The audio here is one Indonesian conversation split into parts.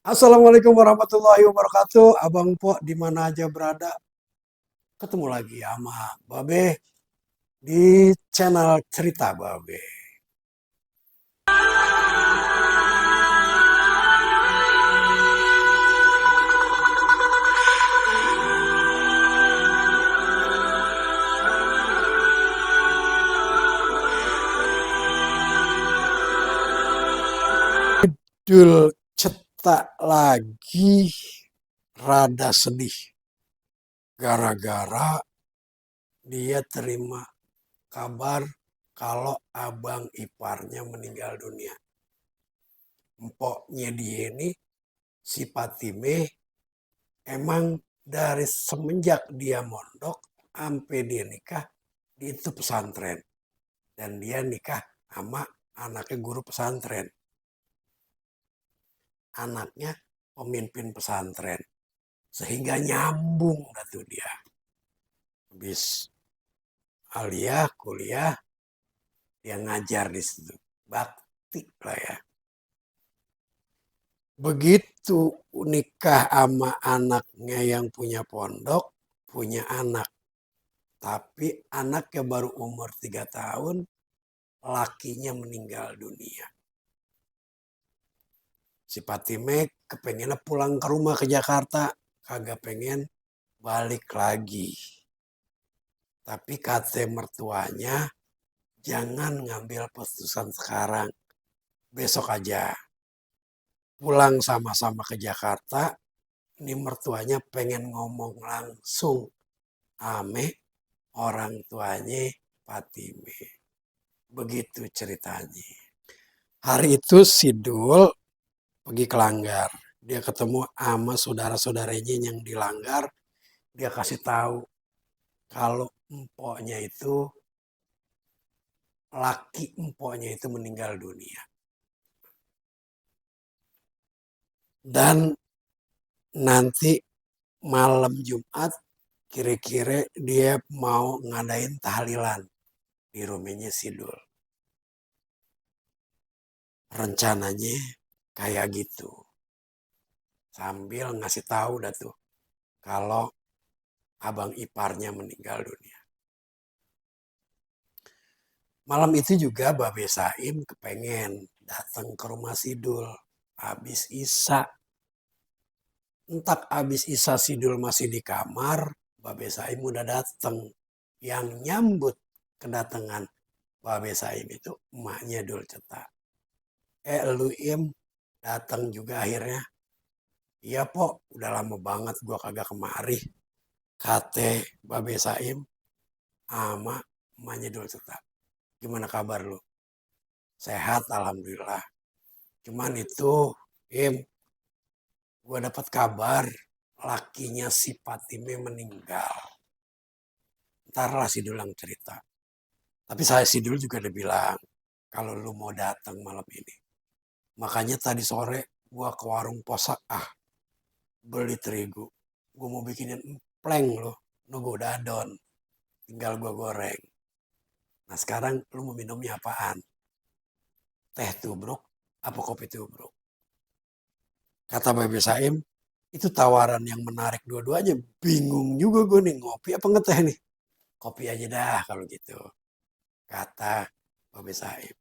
Assalamualaikum warahmatullahi wabarakatuh. Abang Po di mana aja berada. Ketemu lagi sama Babe di channel Cerita Babe. Dul cetak lagi rada sedih. Gara-gara dia terima kabar kalau abang iparnya meninggal dunia. Empoknya dia ini si Patime emang dari semenjak dia mondok sampai dia nikah di itu pesantren. Dan dia nikah sama anaknya guru pesantren. Anaknya pemimpin pesantren. Sehingga nyambung dah tuh dia. Habis aliyah, kuliah, dia ngajar di situ. Bakti lah ya. Begitu nikah sama anaknya yang punya pondok, punya anak. Tapi anaknya baru umur 3 tahun, lakinya meninggal dunia. Si Patime kepengennya pulang ke rumah ke Jakarta. Kagak pengen balik lagi. Tapi kata mertuanya, jangan ngambil keputusan sekarang. Besok aja. Pulang sama-sama ke Jakarta. Ini mertuanya pengen ngomong langsung ame orang tuanya Patime. Begitu ceritanya. Hari itu si Dul pergi ke Langgar. Dia ketemu sama saudara-saudaranya yang di Langgar. Dia kasih tahu kalau empoknya itu, laki empoknya itu meninggal dunia. Dan nanti malam Jumat kira-kira dia mau ngadain tahlilan di rumahnya Sidul. Rencananya kayak gitu. Sambil ngasih tahu dah tuh kalau abang iparnya meninggal dunia. Malam itu juga Babe Saim kepengen datang ke rumah Sidul. Habis Isya. Entak habis Isya Sidul masih di kamar, Babe Saim udah datang. Yang nyambut kedatangan Babe Saim itu emaknya Dul Cetak. Lu Im datang juga akhirnya. Iya Pok, udah lama banget gua kagak kemari. Kate Babe Saim sama emaknya Dul Cetak. Gimana kabar lu? Sehat alhamdulillah. Cuman itu Im, gua dapat kabar lakinya si Patime meninggal. Ntar lah si Dul yang cerita. Tapi saya si Dul juga udah bilang, kalau lu mau datang malam ini. Makanya tadi sore gua ke warung Posak beli terigu. Gua mau bikinin empleng loh, nunggu dadon. Tinggal gua goreng. Nah sekarang lu mau minumnya apaan? Teh tubruk apa kopi tubruk? Kata Babe Saim, itu tawaran yang menarik dua-duanya. Bingung juga gue nih, ngopi apa ngeteh nih? Kopi aja dah kalau gitu. Kata Babe Saim.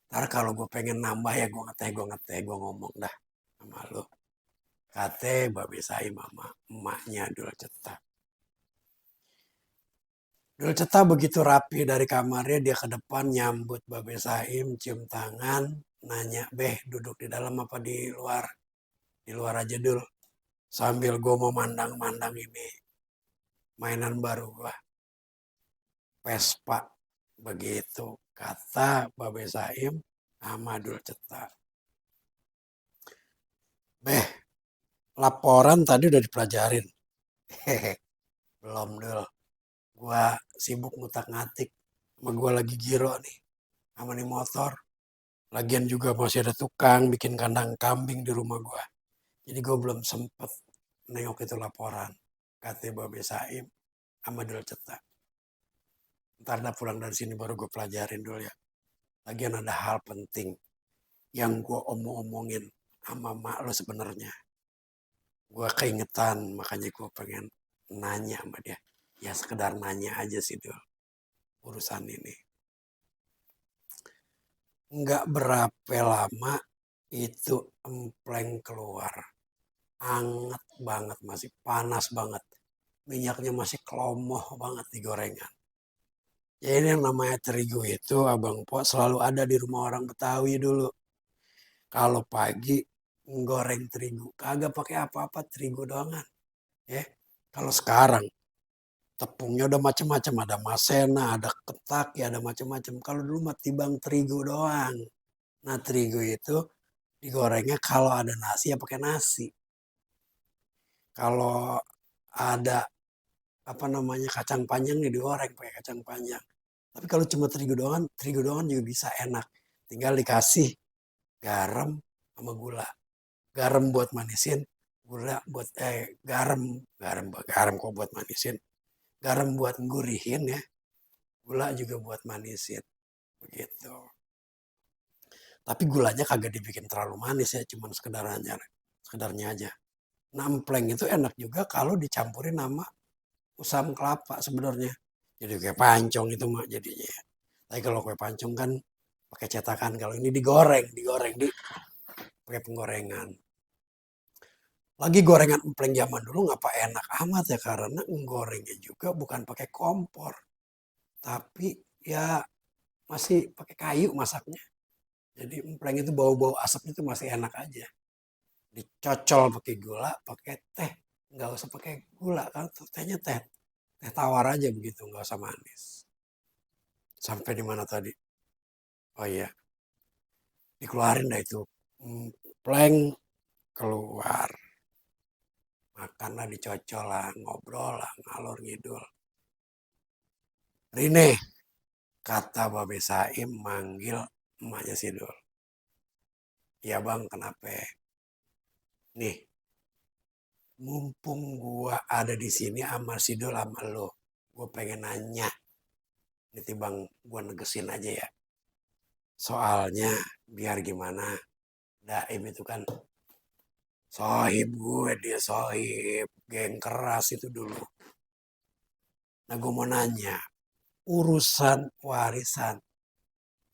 Ntar kalau gue pengen nambah ya gue ngomong dah sama lu. Kata Babe Saim sama emaknya Dul Cetak. Dul Cetak begitu rapi dari kamarnya, dia ke depan nyambut Babe Saim, cium tangan, nanya, Beh duduk di dalam apa di luar? Di luar aja Dul. Sambil gue mau mandang-mandang ini mainan baru gue. Vespa. Begitu kata Babe Saim sama Dul Cetak. Beh, laporan tadi udah dipelajarin. Hehe, belum Dul. Gua sibuk ngutak-ngatik. Sama gua lagi giro nih. Sama nih motor. Lagian juga masih ada tukang bikin kandang kambing di rumah gua. Jadi gua belum sempet nengok itu laporan. Kata Babe Saim sama Dul Cetak. Ntar dah pulang dari sini baru gue pelajarin dulu ya. Lagian ada hal penting yang gue omong-omongin sama mak lo sebenarnya. Gue keingetan, makanya gue pengen nanya sama dia. Ya sekedar nanya aja sih Dul, urusan ini. Nggak berapa lama itu empleng keluar. Anget banget, masih panas banget. Minyaknya masih kelomoh banget di gorengan. Ya ini yang namanya terigu itu Abang Po selalu ada di rumah orang Betawi dulu. Kalau pagi goreng terigu, kagak pakai apa-apa terigu doangan. Ya, kalau sekarang tepungnya udah macam-macam, ada masena, ada ketak, ya ada macam-macam. Kalau dulu mah timbang terigu doang. Nah terigu itu digorengnya kalau ada nasi ya pakai nasi. Kalau ada apa namanya kacang panjang nih digoreng pakai kacang panjang. Tapi kalau cuma terigu doang juga bisa enak. Tinggal dikasih garam sama gula. Garam buat manisin, gula buat garam kok buat manisin. Garam buat gurihin ya. Gula juga buat manisin. Begitu. Tapi gulanya kagak dibikin terlalu manis ya, cuman sekedarnya aja. Nampleng itu enak juga kalau dicampurin sama usam kelapa sebenarnya. Jadi kayak pancong itu mah jadinya. Tapi kalau kue pancong kan pakai cetakan. Kalau ini digoreng di pakai penggorengan. Lagi gorengan empleng zaman dulu ngapa enak amat ya karena gorengnya juga bukan pakai kompor. Tapi ya masih pakai kayu masaknya. Jadi empleng itu bau-bau asapnya itu masih enak aja. Dicocol pakai gula, pakai teh. Nggak usah pakai gula kan tehnya teh tawar aja begitu, nggak usah manis. Sampai di mana tadi? Oh iya, dikeluarin dah itu. Pleng keluar. Makan lah, dicocol lah, ngobrol lah, ngalor ngidul. Rine, kata Babe Saim manggil emaknya Sidul. Iya bang, kenapa? Nih, mumpung gua ada di sini sama Sidul sama lo. Gua pengen nanya. Ini bang, gua negesin aja ya. Soalnya biar gimana, Daim itu kan sohib gue, dia sohib, geng keras itu dulu. Nah gue mau nanya, urusan warisan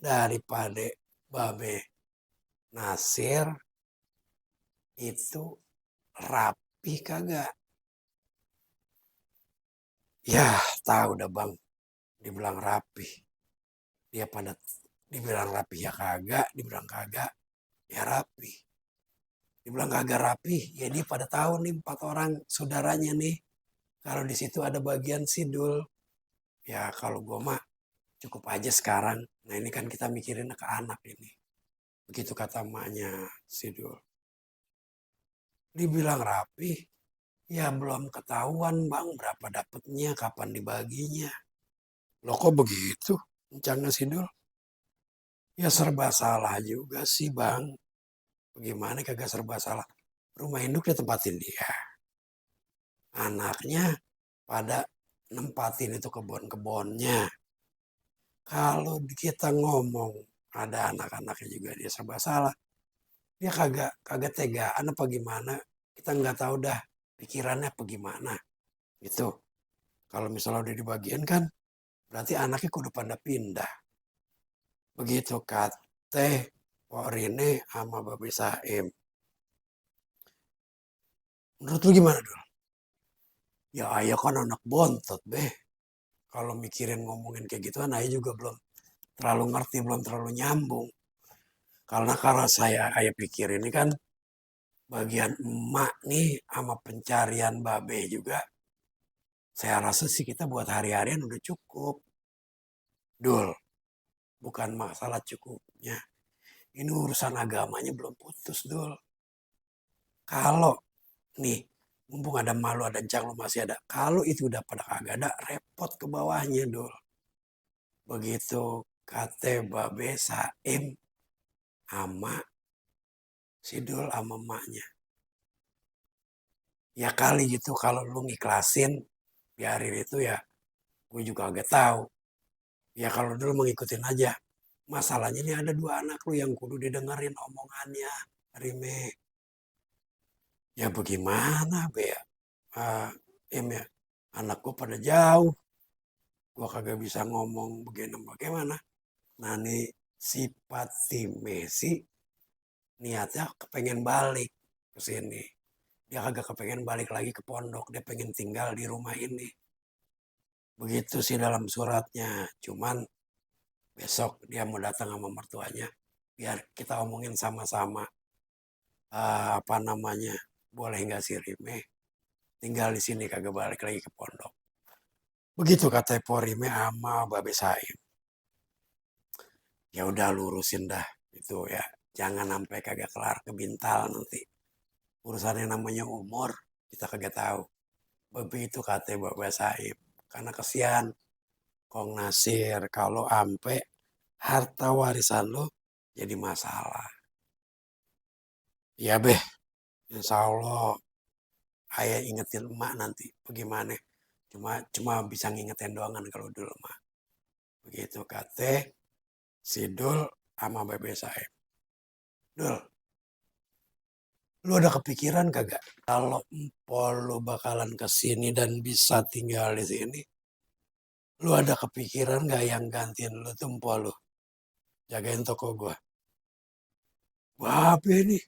daripada Babe Nasir itu rapi kagak? Ya tahu dah bang, dibilang rapi. Dia pada dibilang rapi ya kagak, dibilang kagak ya rapi. Dibilang kagak rapi, ya dia pada tahu nih 4 orang saudaranya nih. Kalau di situ ada bagian Sidul, ya kalau gue mah cukup aja sekarang. Nah ini kan kita mikirin ke anak ini. Begitu kata emaknya Sidul. Dibilang rapi, ya belum ketahuan bang berapa dapetnya, kapan dibaginya. Loh kok begitu? Encangnya Sidul. Ya serba salah juga sih bang. Bagaimana kagak serba salah. Rumah induk ditempatin dia. Anaknya pada nempatin itu kebun-kebunnya. Kalau kita ngomong ada anak-anaknya juga dia serba salah. Dia kagak tegaan apa gimana. Kita nggak tahu dah pikirannya apa gimana. Gitu. Kalau misalnya udah dibagian kan berarti anaknya kudu pada pindah. Begitu kata Pok Rine sama Babe Saim. Menurut lu gimana dulu? Ya ayah kan anak bontot beh. Kalau mikirin ngomongin kayak gitu kan ayah juga belum terlalu ngerti, belum terlalu nyambung. Karena kalau ayah pikir ini kan bagian emak nih sama pencarian babe juga. Saya rasa sih kita buat hari-harian udah cukup. Dul, bukan masalah cukupnya. Ini urusan agamanya belum putus, Dul. Kalau nih, mumpung ada malu, ada encang, lu masih ada. Kalau itu udah pada kagak ada, repot ke bawahnya, Dul. Begitu kata Babe Saim sama Sidul sama emaknya. Ya kali gitu kalau lu ngiklasin, biarin itu ya gue juga agak tahu. Ya kalau dulu mengikutin aja. Masalahnya ini ada 2 anak lu yang kudu didengerin omongannya. Rime. Ya bagaimana be ya? Im ya, anakku pada jauh. Gua kagak bisa ngomong bagaimana. Nah nih si Patime sih niatnya kepengen balik ke sini. Dia kagak kepengen balik lagi ke pondok. Dia pengen tinggal di rumah ini. Begitu sih dalam suratnya. Cuman besok dia mau datang sama mertuanya. Biar kita omongin sama-sama. Apa namanya. Boleh nggak sih Rime tinggal di sini kagak balik lagi ke pondok. Begitu kata Porime sama Babe Saim. Ya udah lurusin dah itu ya. Jangan sampai kagak kelar ke Bintal nanti. Urusannya namanya umur kita kagak tahu. Begitu kata Babe Saim. Karena kesian Kong Nasir kalau ampe harta warisan lo jadi masalah. Ya beh, insya Allah ayah ingetin emak nanti bagaimana. Cuma bisa ngingetin doangan kalau dulu emak. Begitu kata Sidul sama Bebe Saib. Dul, lu ada kepikiran kagak kalau empol lu bakalan kesini dan bisa tinggal di sini? Lu ada kepikiran gak yang gantiin lu tuh empol lu? Jagain toko gua. Babe nih,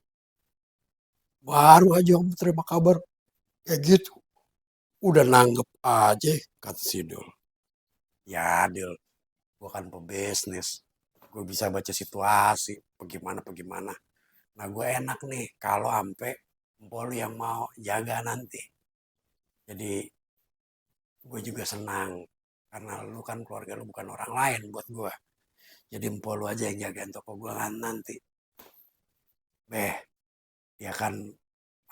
baru aja om terima kabar kayak gitu. Udah nanggep aja, kata Sidul. Ya, Dil, gua kan pebisnis. Gue bisa baca situasi, bagaimana. Nah, gue enak nih kalau ampe empol lu yang mau jaga nanti. Jadi gue juga senang karena lu kan keluarga lu bukan orang lain buat gue. Jadi empol lu aja yang jagain toko gue kan nanti. Beh, dia kan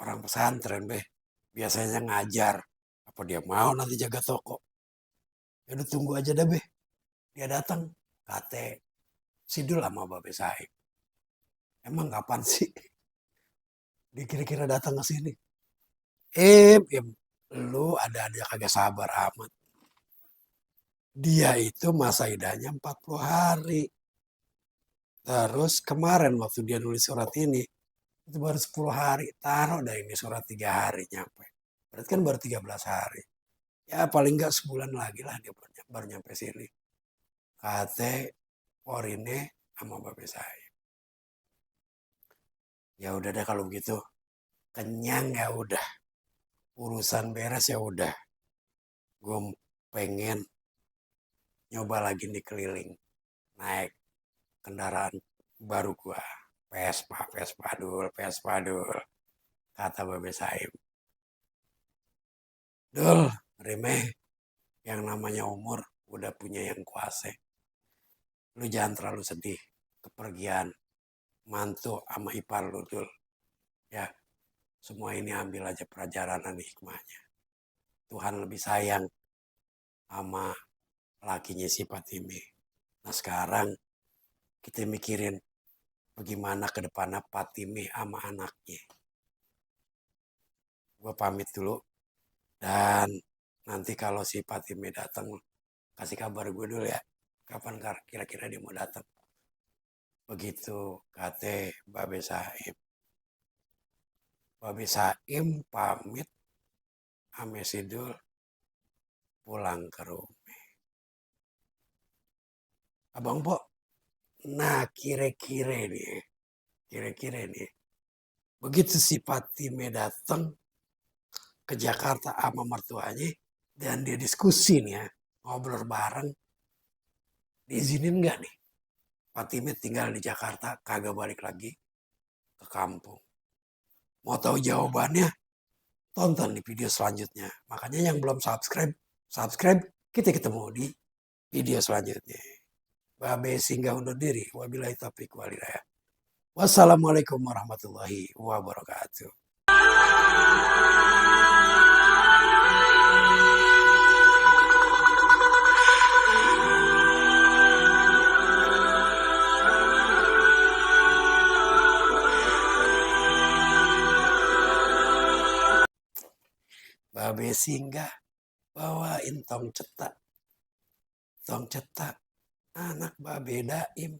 orang pesantren beh. Biasanya ngajar. Apa dia mau nanti jaga toko? Ya udah tunggu aja dah beh. Dia datang. Kate Sidul sama Babe Saib. Emang kapan sih dia kira-kira datang ke sini? Lu ada aja kagak sabar amat. Dia itu masa idahnya 40 hari. Terus kemarin waktu dia nulis surat ini, itu baru 10 hari. Taruh dah ini surat 3 hari nyampe. Berarti kan baru 13 hari. Ya paling enggak sebulan lagi lah dia baru nyampe sini. Kate Orine sama Babe saya. Ya udah deh kalau begitu. Kenyang ya udah. Urusan beres ya udah. Gue pengen nyoba lagi nih keliling. Naik kendaraan baru gua. Vespa dul. Kata Babe Saim. Dul, remeh, yang namanya umur udah punya yang kuasa. Lu jangan terlalu sedih. Kepergian mantu sama ipar lu dul. Ya, semua ini ambil aja pelajaran hikmahnya. Tuhan lebih sayang sama lakinya si Fatime. Nah sekarang kita mikirin bagaimana ke depannya Fatime sama anaknya. Gue pamit dulu. Dan nanti kalau si Fatime datang, kasih kabar gue dulu ya. Kapan kira-kira dia mau datang. Begitu kata Babe Saim. Babe Saim pamit ame Sidul pulang ke rumah. Abang Po, nah kira-kira nih. Begitu si Fatime datang ke Jakarta sama mertuanya dan dia diskusi nih ya, ngobrol bareng, diizinin nggak nih Fatime tinggal di Jakarta, kagak balik lagi ke kampung. Mau tahu jawabannya? Tonton di video selanjutnya. Makanya yang belum subscribe, kita ketemu di video selanjutnya. Babe singgah undur diri. Wabillahi taufiq walhidayah. Wassalamualaikum warahmatullahi wabarakatuh. Babe singgah bawain tong cetak. Tong cetak anak Babe Daim.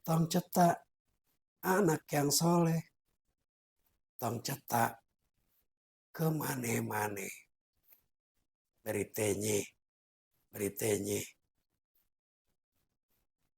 Tong cetak anak yang soleh. tong cetak ke mane-mane. Beri tenye